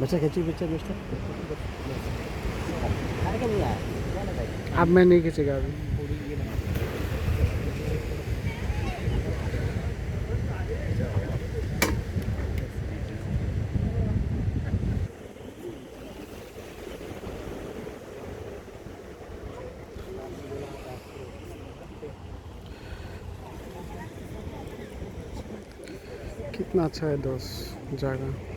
बच्चा खींची बच्चा मिस्टर। अब मैं नहीं खींचेगा अभी। कितना अच्छा है दोस्त जगह।